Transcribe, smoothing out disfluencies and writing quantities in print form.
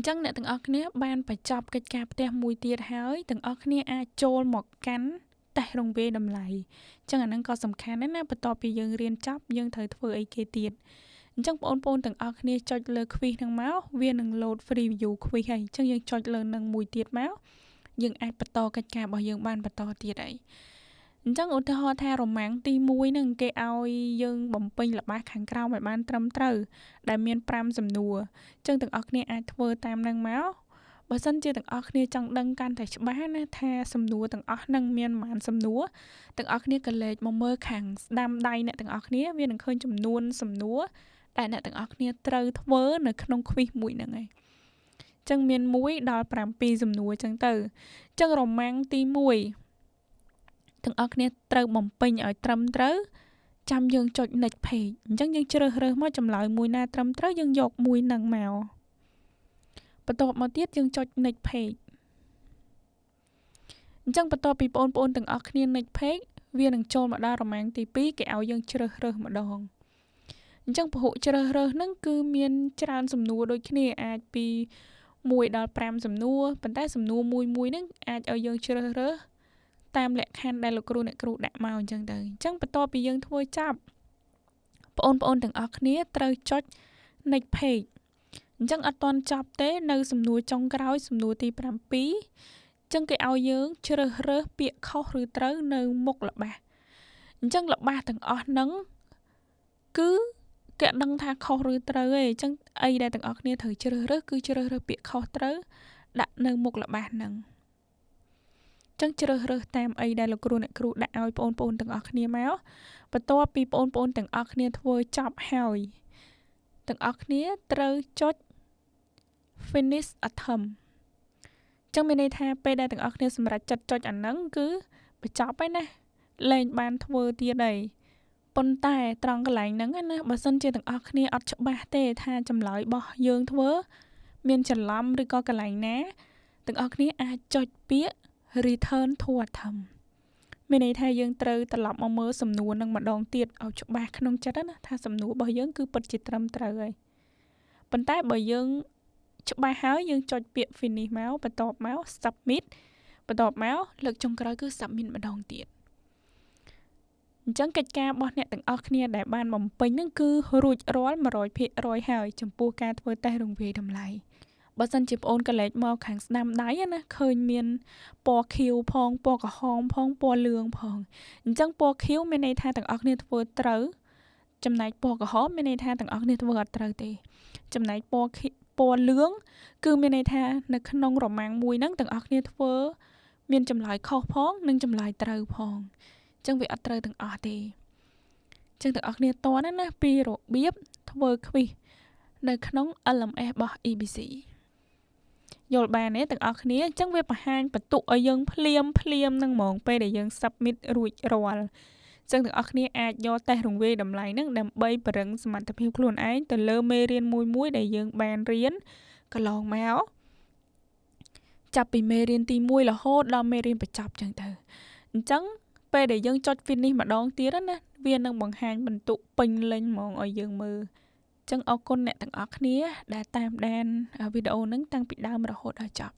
ចឹងអ្នកទាំងអស់គ្នាបានបញ្ចប់កិច្ចការផ្ទះមួយទៀតហើយទាំងអស់គ្នាអាចចូលមកកាន់តេស្តរង្វាយតម្លៃចឹងអាហ្នឹងក៏សំខាន់ដែរណាបន្ទាប់ពីយើងរៀនចប់យើងត្រូវធ្វើអីគេទៀតអញ្ចឹងបងប្អូនទាំងអស់គ្នាចុចលើ quiz ហ្នឹងមកវានឹង load free view quiz ហើយអញ្ចឹងយើងចុចលើនឹងមួយទៀតមកយើងអាចបន្តកិច្ចការរបស់យើងបានបន្តទៀតហើយអញ្ចឹងឧទាហរណ៍ថារ៉ូម៉ាំងទី1ហ្នឹងគេឲ្យយើងបំពេញល្បះខាងក្រោមឲ្យបានត្រឹមត្រូវដែលមាន5សំណួរអញ្ចឹងទាំងអស់គ្នាអាចធ្វើតាមហ្នឹងមកបើសិនជាទាំងអស់គ្នាចង់ដឹងកាន់តែច្បាស់ណាថាសំណួរទាំងអស់ហ្នឹងមានប៉ុន្មានសំណួរទាំងអស់គ្នាក៏លេខមកមើលខាងស្ដាំដៃអ្នកទាំងអស់គ្នាវានឹងឃើញចំនួនសំណួរដែលអ្នកទាំងអស់គ្នាត្រូវធ្វើនៅក្នុង quiz មួយហ្នឹងឯងចឹងមាន1ដល់7សំណួរចឹងទៅចឹងរ៉ូម៉ាំងទី1ទាំងអស់គ្នាត្រូវបំពេញឲ្យត្រឹមត្រូវចាំយើងចុច next page អញ្ចឹងយើងជ្រើសរើសមកចម្លើយមួយណាត្រឹមត្រូវយើងយកមួយហ្នឹងមកបន្ទាប់មកទៀតយើងចុច next page អញ្ចឹងបន្ទាប់ពីបងប្អូនទាំងអស់គ្នា next page វានឹងចូលមកដល់រ៉ូម៉ាំងទី2គេឲ្យយើងជ្រើសរើសម្ដងអញ្ចឹងពហុជ្រើសរើសហ្នឹងគឺមានច្រើនសំណួរដូចគ្នាអាចពី1ដល់5សំណួរប៉ុន្តែសំណួរមួយហ្នឹងអាចឲ្យយើងជ្រើសរើសតាមលក្ខខណ្ឌដែលលោកគ្រូអ្នកគ្រូដាក់មកអញ្ចឹងទៅអញ្ចឹងបន្ទាប់ពីយើងធ្វើចប់បងប្អូនទាំងអស់គ្នាត្រូវចុច next page អញ្ចឹងអត់ទាន់ចប់ទេនៅសំណួរចុងក្រោយសំណួរទី7អញ្ចឹងគេឲ្យយើងជ្រើសរើសពាក្យខុសឬត្រូវនៅមុខល្បះអញ្ចឹងល្បះទាំងអស់ហ្នឹងគឺគេដឹងថាខុសឬត្រូវឯងអញ្ចឹងអីដែលទាំងអស់គ្នាត្រូវជ្រើសរើសគឺជ្រើសរើសពាក្យខុសត្រូវដាក់នៅមុខល្បះហ្នឹងចឹងជ្រើសរើសតាមអីដែលលោកគ្រូអ្នកគ្រូដាក់ឲ្យបងប្អូនទាំងអស់គ្នាមកបន្ទាប់ពីបងប្អូនទាំងអស់គ្នាធ្វើចប់ហើយទាំងអស់គ្នាត្រូវចុច finish attempt ចឹងមានន័យថាពេលដែលទាំងអស់គ្នាសម្រេចចិត្តចុចអាហ្នឹងគឺបញ្ចប់ហើយណាលែងបានធ្វើទៀតហើយប៉ុន្តែត្រង់កន្លែងហ្នឹងណាបើសិនជាទាំងអស់គ្នាអត់ច្បាស់ទេថាចម្លើយរបស់យើងធ្វើមានច្រឡំឬក៏កន្លែងណាទាំងអស់គ្នាអាចចុចពាក្យ return to attempt មានន័យថាយើងត្រូវត្រឡប់មកមើលសំណួរនឹងម្ដងទៀតឲ្យច្បាស់ក្នុងចិត្តណាថាសំណួររបស់យើងគឺពិតជាត្រឹមត្រូវហើយប៉ុន្តែបើយើងច្បាស់ហើយយើងចុចពាក្យ finish មកបន្ទាប់មក submit បន្ទាប់មកលើកចុងក្រោយគឺ submit ម្ដងទៀតអញ្ចឹងកិច្ចការរបស់អ្នកទាំងអស់គ្នាដែលបានបំពេញហ្នឹងគឺរួចរាល់ 100% ហើយចំពោះការធ្វើតេស្តរង្វាយតម្លៃបើសិនជាបងអូនកលេចមកខាងស្ដាំដៃណាឃើញមានពណ៌ខៀវផងពណ៌ក្រហមផងពណ៌លឿងផងអញ្ចឹងពណ៌ខៀវមានន័យថាទាំងអស់គ្នាធ្វើត្រូវចំណែកពណ៌ក្រហមមានន័យថាទាំងអស់គ្នាធ្វើអត់ត្រូវទេចំណែកពណ៌លឿងគឺមានន័យថានៅក្នុងរ៉ូម៉ាំងមួយហ្នឹងទាំងអស់គ្នាធ្វើមានចម្លើយខុសផងនិងចម្លើយត្រូវផងអញ្ចឹងវាអត់ត្រូវទាំងអស់ទេអញ្ចឹងទាំងអស់គ្នាតន់ណាពីរបៀបធ្វើ quiz នៅក្នុង LMS របស់ EBC យល់បានទេទាំងអស់គ្នាអញ្ចឹងវាបង្ហាញបន្ទុកឲ្យយើងភ្លាមហ្នឹងហ្មងពេលដែលយើង submit រួចរាល់អញ្ចឹងទាំងអស់គ្នាអាចយកតេស្តរង្វាយតម្លៃហ្នឹងដើម្បីពង្រឹងសមត្ថភាពខ្លួនឯងទៅលើមេរៀនមួយដែលយើងបានរៀនកន្លងមកចាប់ពីមេរៀនទី1រហូតដល់មេរៀនបញ្ចប់អញ្ចឹងទៅអញ្ចឹងពេលដែលយើងចុច finish ម្ដងទៀតណាវានឹងបង្ហាញបន្ទុកពេញលេញហ្មងឲ្យយើងមើលអញ្ចឹងអរគុណអ្នកទាំងអស់គ្នាដែលតាមដានវីដេអូហ្នឹងតាំងពីដើមរហូតដល់ចប់